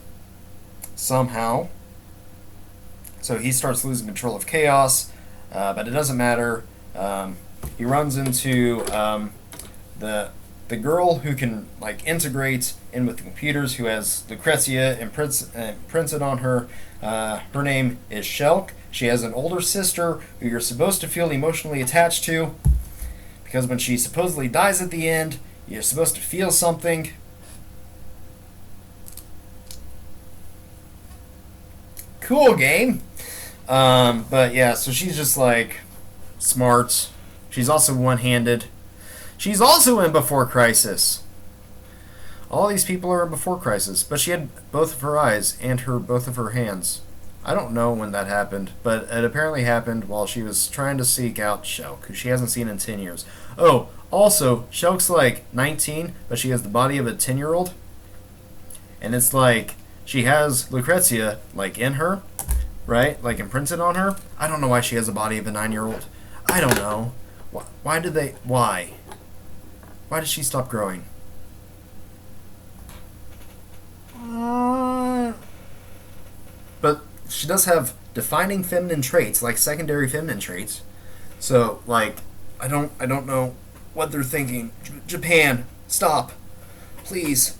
somehow. So he starts losing control of chaos, but it doesn't matter. He runs into the girl who can like integrate in with the computers, who has Lucrezia imprinted on her. Her name is Shelk. She has an older sister who you're supposed to feel emotionally attached to, because when she supposedly dies at the end, you're supposed to feel something. Cool game. But yeah, so she's just like smart. She's also one-handed. She's also in Before Crisis. All these people are in Before Crisis, but she had both of her eyes and both of her hands. I don't know when that happened, but it apparently happened while she was trying to seek out Shelk, who she hasn't seen in 10 years. Oh, also, Shelk's like 19, but she has the body of a 10-year-old. And it's like, she has Lucrezia, like, in her, right? Like, imprinted on her. I don't know why she has the body of a 9-year-old. I don't know. Why? Why did she stop growing? But she does have defining feminine traits, like secondary feminine traits. So, like, I don't know what they're thinking. Japan, stop, please.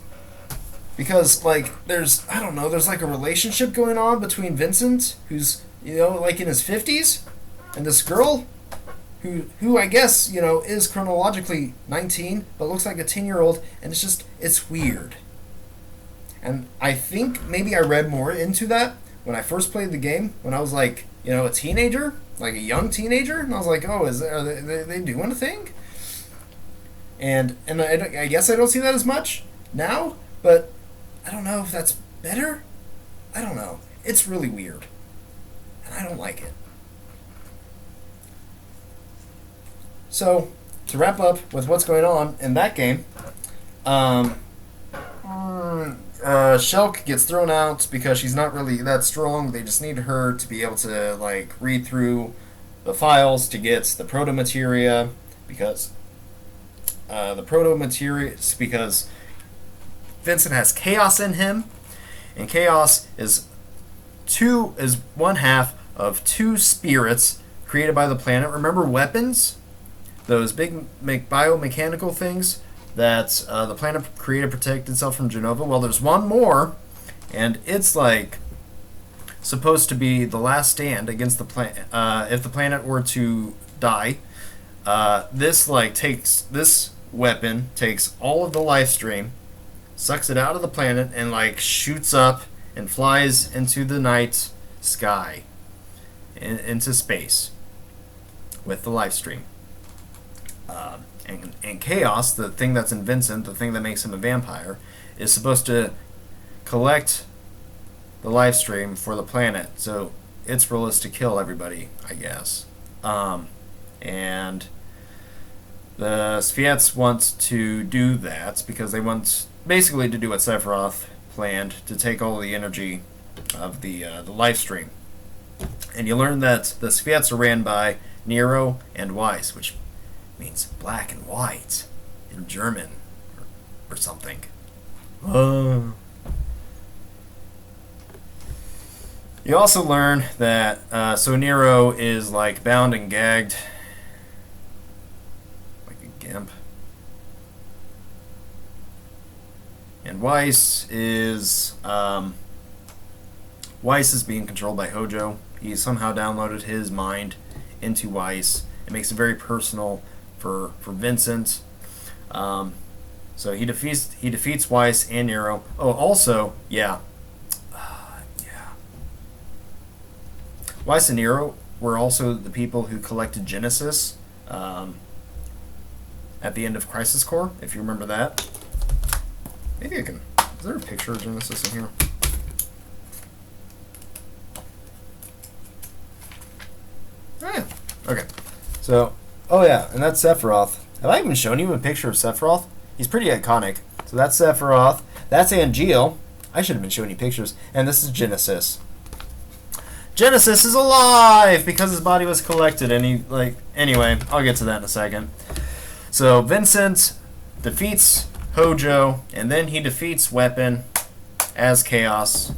Because, like, there's like a relationship going on between Vincent, who's, like in his 50s, and this girl, who I guess, is chronologically 19, but looks like a 10-year-old, and it's weird. And I think maybe I read more into that when I first played the game, when I was like a teenager, like a young teenager, and I was like, oh, are they doing a thing? And I guess I don't see that as much now, but I don't know if that's better. I don't know. It's really weird, and I don't like it. So, to wrap up with what's going on in that game, Shulk gets thrown out because she's not really that strong. They just need her to be able to like read through the files to get the proto materia because because Vincent has chaos in him, and chaos is one half of two spirits created by the planet. Remember weapons? Those big biomechanical things that the planet created to protect itself from Genova. Well, there's one more, and it's like supposed to be the last stand against the planet. If the planet were to die, this weapon takes all of the life stream, sucks it out of the planet, and like shoots up and flies into the night sky, into space, with the life stream. And Chaos, the thing that's in Vincent, the thing that makes him a vampire, is supposed to collect the life stream for the planet. So its role is to kill everybody, I guess. And the Sviets want to do that because they want basically to do what Sephiroth planned, to take all the energy of the life stream. And you learn that the Sviets are ran by Nero and Weiss, which means black and white in German or something. You also learn that so Nero is like bound and gagged like a gimp, and Weiss is being controlled by Hojo. He somehow downloaded his mind into Weiss. It makes it very personal for Vincent. So he defeats Weiss and Nero. Oh, also, yeah. Weiss and Nero were also the people who collected Genesis at the end of Crisis Core, if you remember that. Maybe I can... Is there a picture of Genesis in here? Oh, yeah. Okay. So... Oh yeah, and that's Sephiroth. Have I even shown you a picture of Sephiroth? He's pretty iconic. So that's Sephiroth. That's Angeal. I should have been showing you pictures. And this is Genesis. Genesis is alive because his body was collected, and he anyway, I'll get to that in a second. So Vincent defeats Hojo, and then he defeats Weapon as Chaos.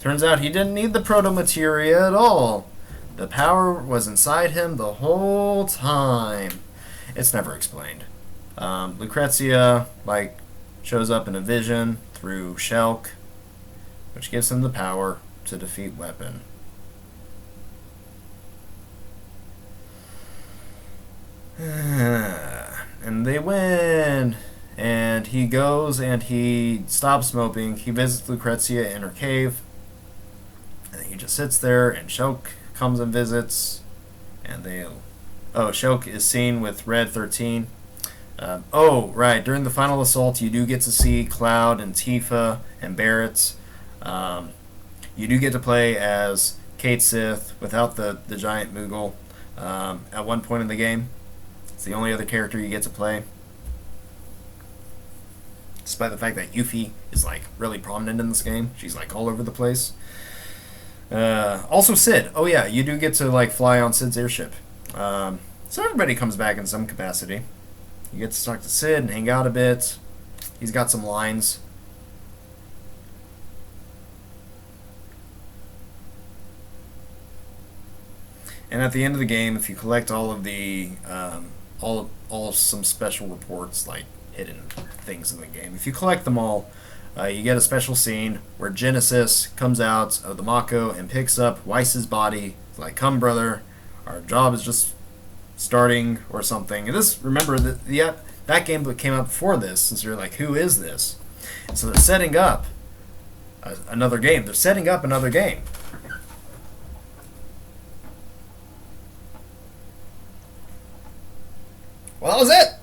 Turns out he didn't need the proto materia at all. The power was inside him the whole time. It's never explained. Lucrezia, shows up in a vision through Shulk, which gives him the power to defeat Weapon. And they win. And he goes and he stops smoking. He visits Lucrezia in her cave. And he just sits there, and Shulk comes and visits, and Shulk is seen with Red 13. Right, during the final assault, you do get to see Cloud and Tifa and Barrett. You do get to play as Kate Sith without the giant Moogle at one point in the game. It's the only other character you get to play, despite the fact that Yuffie is really prominent in this game. She's all over the place. Also Sid. Oh yeah, you do get to fly on Sid's airship. So everybody comes back in some capacity. You get to talk to Sid and hang out a bit. He's got some lines. And at the end of the game, if you collect all of the all of some special reports, hidden things in the game, if you collect them all, you get a special scene where Genesis comes out of the Mako and picks up Weiss's body. It's come, brother, our job is just starting or something. And this, remember, that game came out before this, since you're who is this? And so they're setting up another game. They're setting up another game. Well, that was it.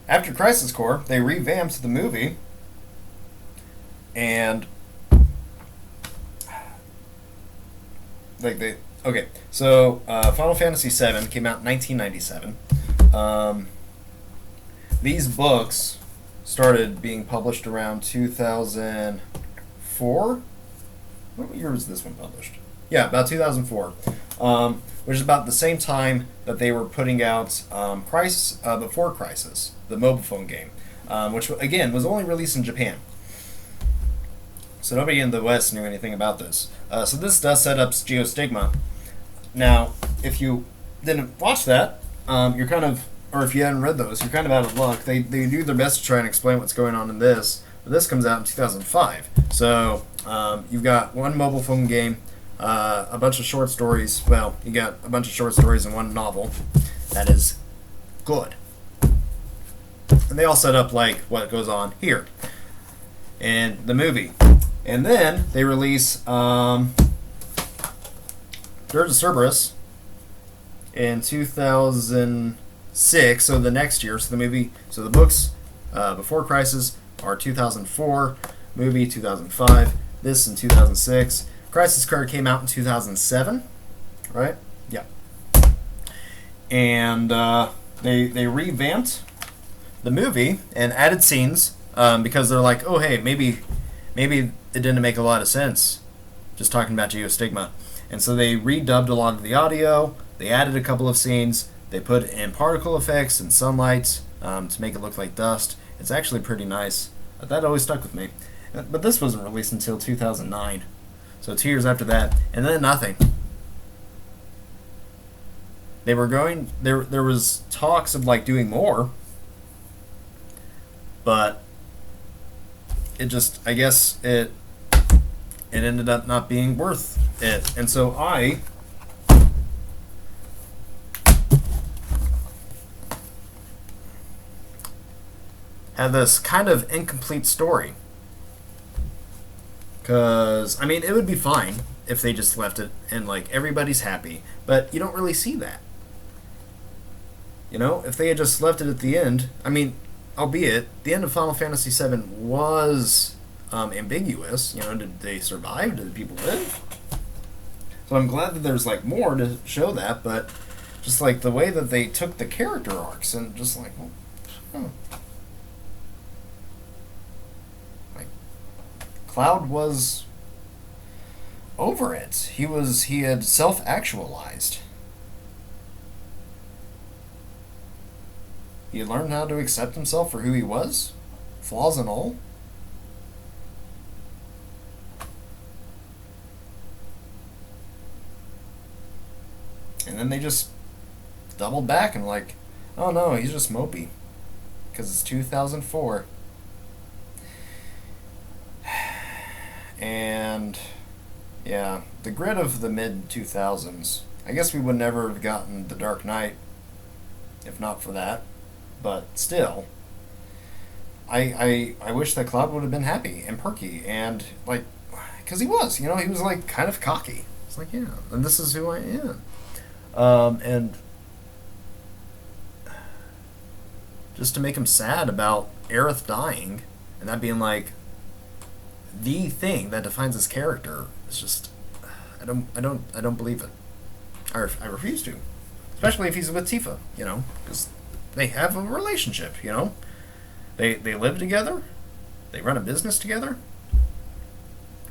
After Crisis Core, they revamped the movie, and like they okay. So Final Fantasy VII came out in 1997. These books started being published around 2004. What year was this one published? Yeah, about 2004, which is about the same time that they were putting out Crisis Before Crisis, the mobile phone game, which again was only released in Japan. So nobody in the West knew anything about this. So this does set up Geostigma. Now, if you didn't watch that, you're kind of, or if you hadn't read those, you're kind of out of luck. They do their best to try and explain what's going on in this, but this comes out in 2005. So you've got one mobile phone game, a bunch of short stories. Well, you got a bunch of short stories and one novel. That is good. And they all set up like what goes on here in the movie. And then they release Dirge of Cerberus in 2006, so the next year. So the movie, so the books Before Crisis are 2004, movie 2005, this in 2006. Crisis Core came out in 2007, right? Yeah. And they revamped the movie and added scenes because they're like, oh hey, maybe it didn't make a lot of sense just talking about Geostigma. And so they redubbed a lot of the audio, they added a couple of scenes, they put in particle effects and sunlight to make it look like dust. It's actually pretty nice. That always stuck with me. But this wasn't released until 2009. So 2 years after that, and then nothing. They were going, there was talks of like doing more, but it just, I guess it ended up not being worth it. And so I have this kind of incomplete story. Because, I mean, it would be fine if they just left it and like everybody's happy, but you don't really see that. You know, if they had just left it at the end, I mean, albeit the end of Final Fantasy VII was ambiguous. You know, did they survive? Did the people live? So I'm glad that there's like more to show that, but just like the way that they took the character arcs and just like, well, like Cloud was over it. He had self-actualized. He had learned how to accept himself for who he was, flaws and all. And then they just doubled back and like, oh no, he's just mopey. Because it's 2004. And yeah, the grid of the mid-2000s, I guess we would never have gotten The Dark Knight if not for that. But still, I wish that Cloud would have been happy and perky and like, because he was, you know, he was like kind of cocky. It's like, yeah, and this is who I am. And just to make him sad about Aerith dying and that being like the thing that defines his character, it's just I don't believe it. I refuse to, especially if he's with Tifa, you know, because they have a relationship, you know. They live together. They run a business together.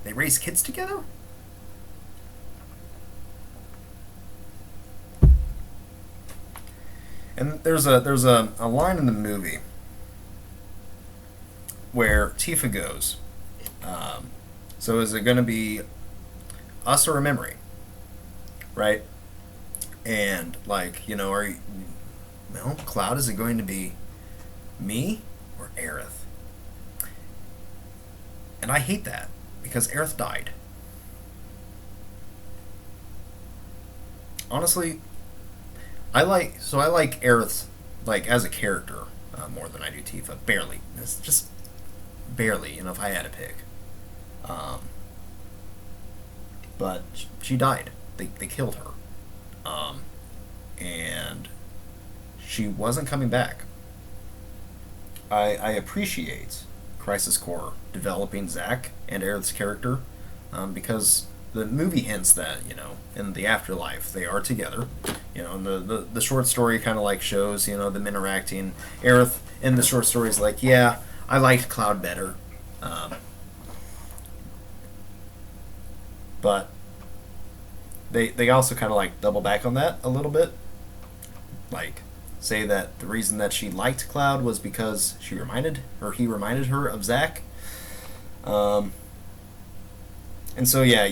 They raise kids together. And there's a line in the movie where Tifa goes, so is it going to be us or a memory? Right? And like, you know, Cloud, is it going to be me or Aerith? And I hate that because Aerith died. Honestly, I like Aerith like as a character more than I do Tifa. Barely. It's just barely, you know, if I had to pick. But she died. They killed her. And she wasn't coming back. I appreciate Crisis Core developing Zack and Aerith's character, because the movie hints that, in the afterlife they are together. And the short story kind of like shows, them interacting. Aerith in the short story is like, yeah, I liked Cloud better. But they also kind of like double back on that a little bit. Like, say that the reason that she liked Cloud was because he reminded her of Zack. And so yeah,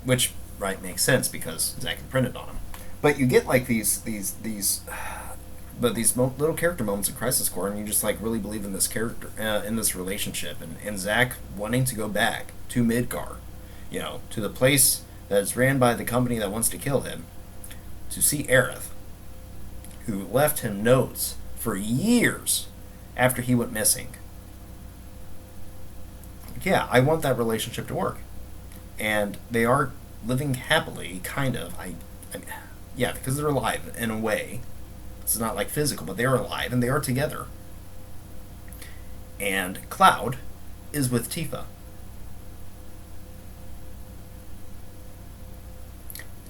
which right makes sense because Zack imprinted on him. But you get like these little character moments in Crisis Core, and you just like really believe in this character, in this relationship, and Zack wanting to go back to Midgar, to the place that is ran by the company that wants to kill him, to see Aerith, who left him notes for years after he went missing. Yeah, I want that relationship to work, and they are living happily, kind of. Yeah, because they're alive in a way. It's not like physical, but they are alive and they are together. And Cloud is with Tifa.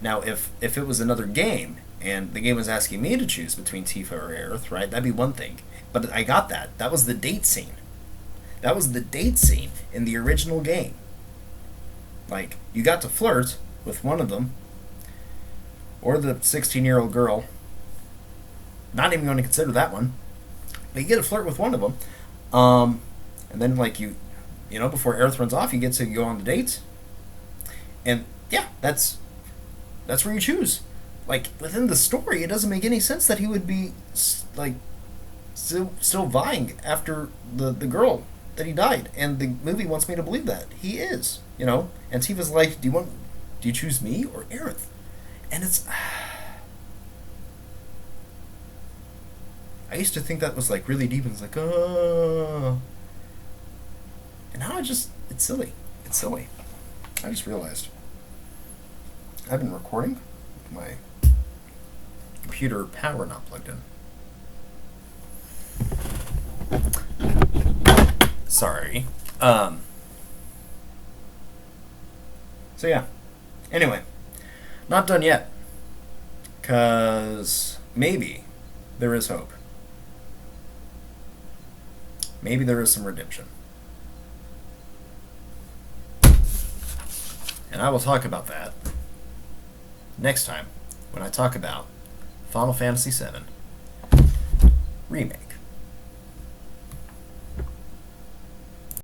Now, if it was another game, and the game was asking me to choose between Tifa or Aerith, right, that'd be one thing. But I got that. That was the date scene. That was the date scene in the original game. Like, you got to flirt with one of them, or the 16-year-old girl. Not even going to consider that one. But you get to flirt with one of them. And then, like, before Aerith runs off, you get to go on the dates. And, yeah, that's where you choose. Like, within the story, it doesn't make any sense that he would be, like, still vying after the girl that he died. And the movie wants me to believe that. He is, And Tifa's like, do you choose me or Aerith? And it's... I used to think that was, like, really deep, and it's like, oh... And now it's silly. It's silly. I just realized. I've been recording with my computer power not plugged in. Sorry. So yeah. Anyway, not done yet. 'Cause maybe there is hope. Maybe there is some redemption. And I will talk about that next time when I talk about Final Fantasy VII Remake.